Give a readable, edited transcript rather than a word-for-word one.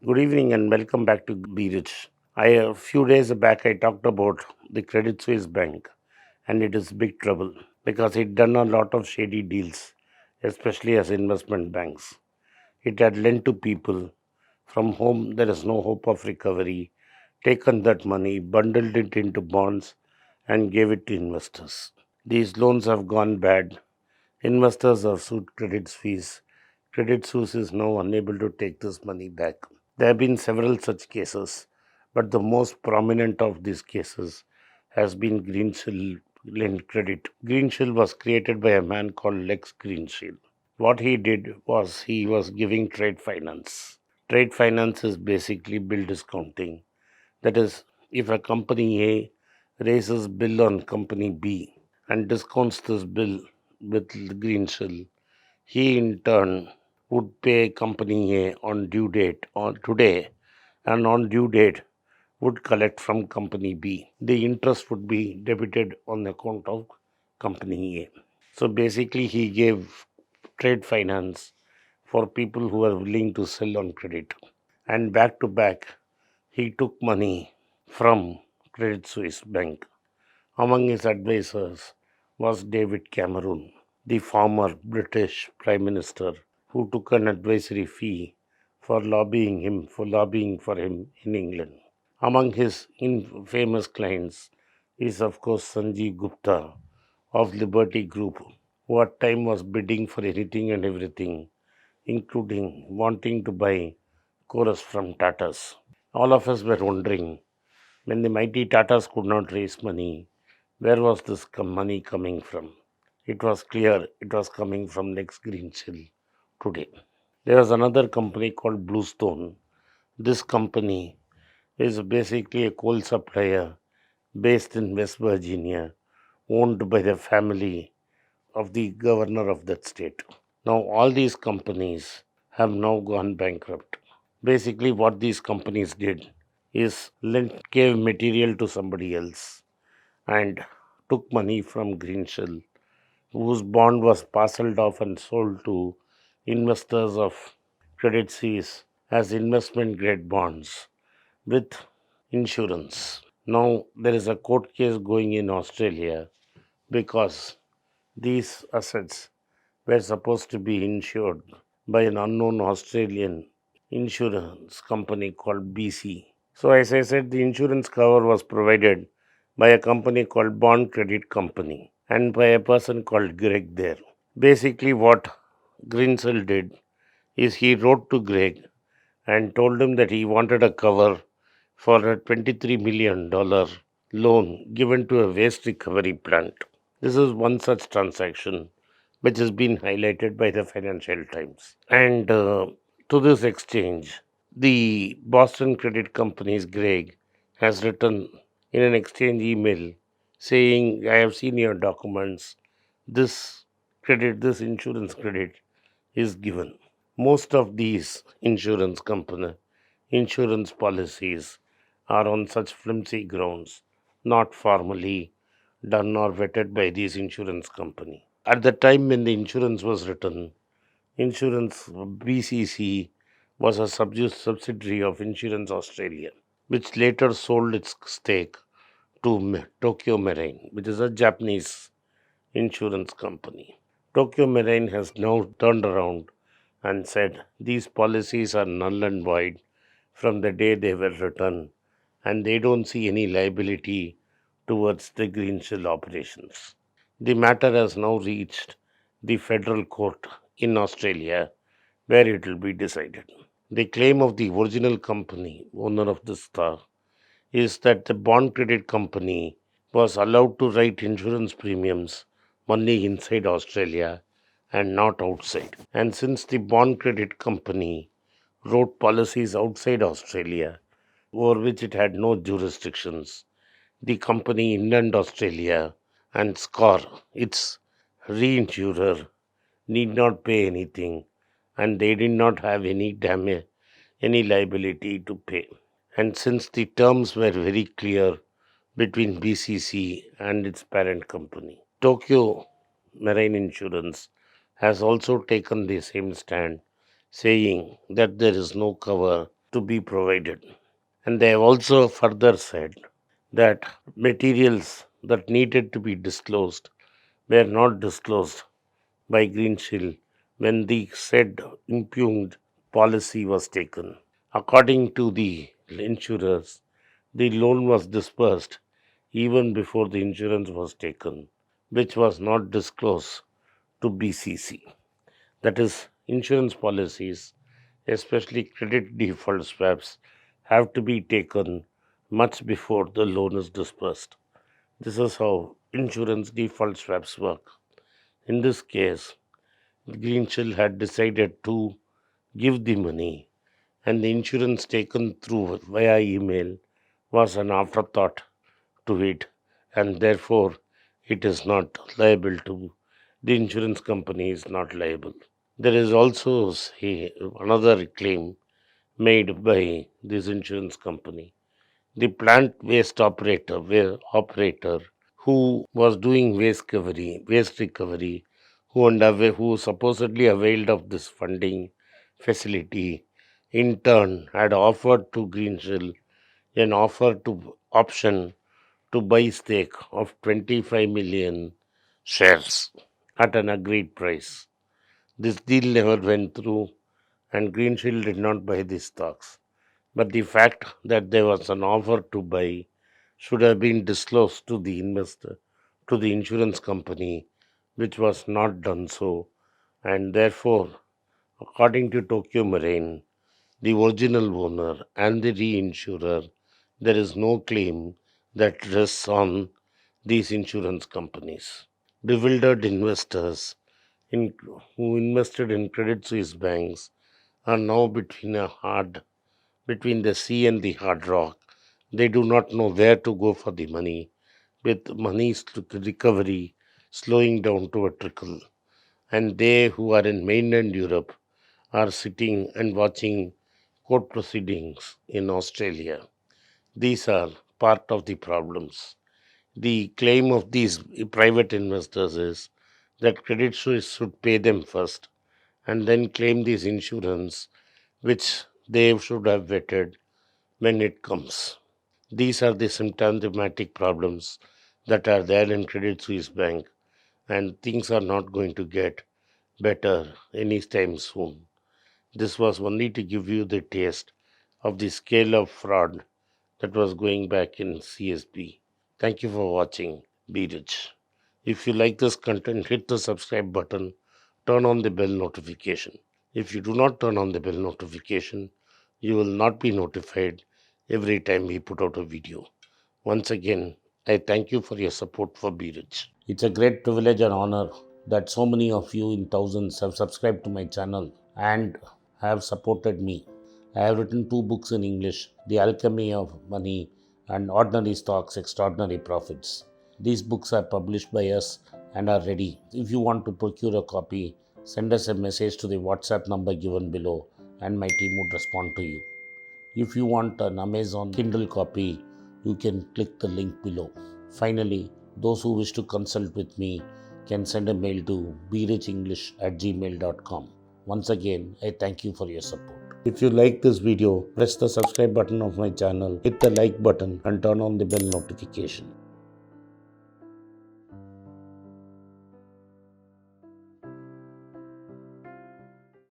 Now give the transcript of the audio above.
Good evening and welcome back to Be Rich. A few days back I talked about the Credit Suisse Bank, and it is big trouble because it done a lot of shady deals, especially as investment banks. It had lent to people from whom there is no hope of recovery, taken that money, bundled it into bonds, and gave it to investors. These loans have gone bad. Investors have sued Credit Suisse. Credit Suisse is now unable to take this money back. There have been several such cases, but the most prominent of these cases has been Greenshill Lend Credit. Greenshill was created by a man called Lex Greenshill. What he did was he was giving trade finance. Trade finance is basically bill discounting. That is, if a company A raises bill on company B and discounts this bill with Greenshill, he in turn would pay company A on due date on today, and on due date would collect from company B. The interest would be debited on account of company A. So basically he gave trade finance for people who are willing to sell on credit. And back to back he took money from Credit Suisse Bank. Among his advisors was David Cameron, the former British Prime Minister, who took an advisory fee for lobbying for him in England. Among his famous clients is of course Sanjeev Gupta of Liberty Group, who at time was bidding for anything and everything, including wanting to buy chorus from Tatas. All of us were wondering, when the mighty Tatas could not raise money, where was this money coming from? It was clear it was coming from Lex Greensill today. There was another company called Bluestone. This company is basically a coal supplier based in West Virginia, owned by the family of the governor of that state. Now, all these companies have now gone bankrupt. Basically, what these companies did is gave material to somebody else and took money from Greensill, whose bond was parceled off and sold to investors of Credit Suisse as investment grade bonds with insurance. Now, there is a court case going in Australia because these assets were supposed to be insured by an unknown Australian insurance company called BC. So, as I said, the insurance cover was provided by a company called Bond Credit Company and by a person called Greg there. Basically, what Grinsell did is he wrote to Greg and told him that he wanted a cover for a $23 million loan given to a waste recovery plant. This is one such transaction which has been highlighted by the Financial Times. And to this exchange, the Boston Credit Company's Greg has written in an exchange email saying, I have seen your documents. This insurance credit is given. Most of these insurance policies are on such flimsy grounds, not formally done or vetted by these insurance company. At the time when the insurance was written, insurance BCC was a subsidiary of Insurance Australia, which later sold its stake to Tokyo Marine, which is a Japanese insurance company. Tokyo Marine has now turned around and said these policies are null and void from the day they were written, and they don't see any liability towards the Greensill operations. The matter has now reached the federal court in Australia where it will be decided. The claim of the original company, owner of the star, is that the bond credit company was allowed to write insurance premiums only inside Australia and not outside. And since the bond credit company wrote policies outside Australia over which it had no jurisdictions, the company Inland Australia and SCOR, its reinsurer, need not pay anything, and they did not have any damage, any liability to pay. And since the terms were very clear between BCC and its parent company, Tokyo Marine Insurance has also taken the same stand, saying that there is no cover to be provided. And they have also further said that materials that needed to be disclosed were not disclosed by Greenshield when the said impugned policy was taken. According to the insurers, the loan was disbursed even before the insurance was taken, which was not disclosed to BCC. That is, insurance policies, especially credit default swaps, have to be taken much before the loan is disbursed. This is how insurance default swaps work. In this case, Greensill had decided to give the money, and the insurance taken through via email was an afterthought to it, and therefore it is not liable to the insurance company is not liable. There is also another claim made by this insurance company. The plant waste operator who was doing waste recovery, who supposedly availed of this funding facility, in turn had offered to Greensill an option to buy stake of 25 million shares at an agreed price. This deal never went through, and Greenshield did not buy these stocks. But the fact that there was an offer to buy should have been disclosed to the investor, to the insurance company, which was not done so. And therefore, according to Tokyo Marine, the original owner and the reinsurer, there is no claim that rests on these insurance companies. Bewildered investors in, who invested in Credit Suisse banks are now between the sea and the hard rock. They do not know where to go for the money, with money's recovery slowing down to a trickle. And they who are in mainland Europe are sitting and watching court proceedings in Australia. These are part of the problems. The claim of these private investors is that Credit Suisse should pay them first and then claim this insurance, which they should have vetted when it comes. These are the symptomatic problems that are there in Credit Suisse Bank, and things are not going to get better anytime soon. This was only to give you the taste of the scale of fraud that was going back in CSB. Thank you for watching. Be rich. If you like this content, hit the subscribe button, turn on the bell notification. If you do not turn on the bell notification, you will not be notified every time we put out a video. Once again, I thank you for your support for Be Rich. It's a great privilege and honor that so many of you in thousands have subscribed to my channel and have supported me. I have written 2 books in English, The Alchemy of Money and Ordinary Stocks, Extraordinary Profits. These books are published by us and are ready. If you want to procure a copy, send us a message to the WhatsApp number given below and my team would respond to you. If you want an Amazon Kindle copy, you can click the link below. Finally, those who wish to consult with me can send a mail to berichenglish@gmail.com. Once again, I thank you for your support. If you like this video, press the subscribe button of my channel, hit the like button and turn on the bell notification.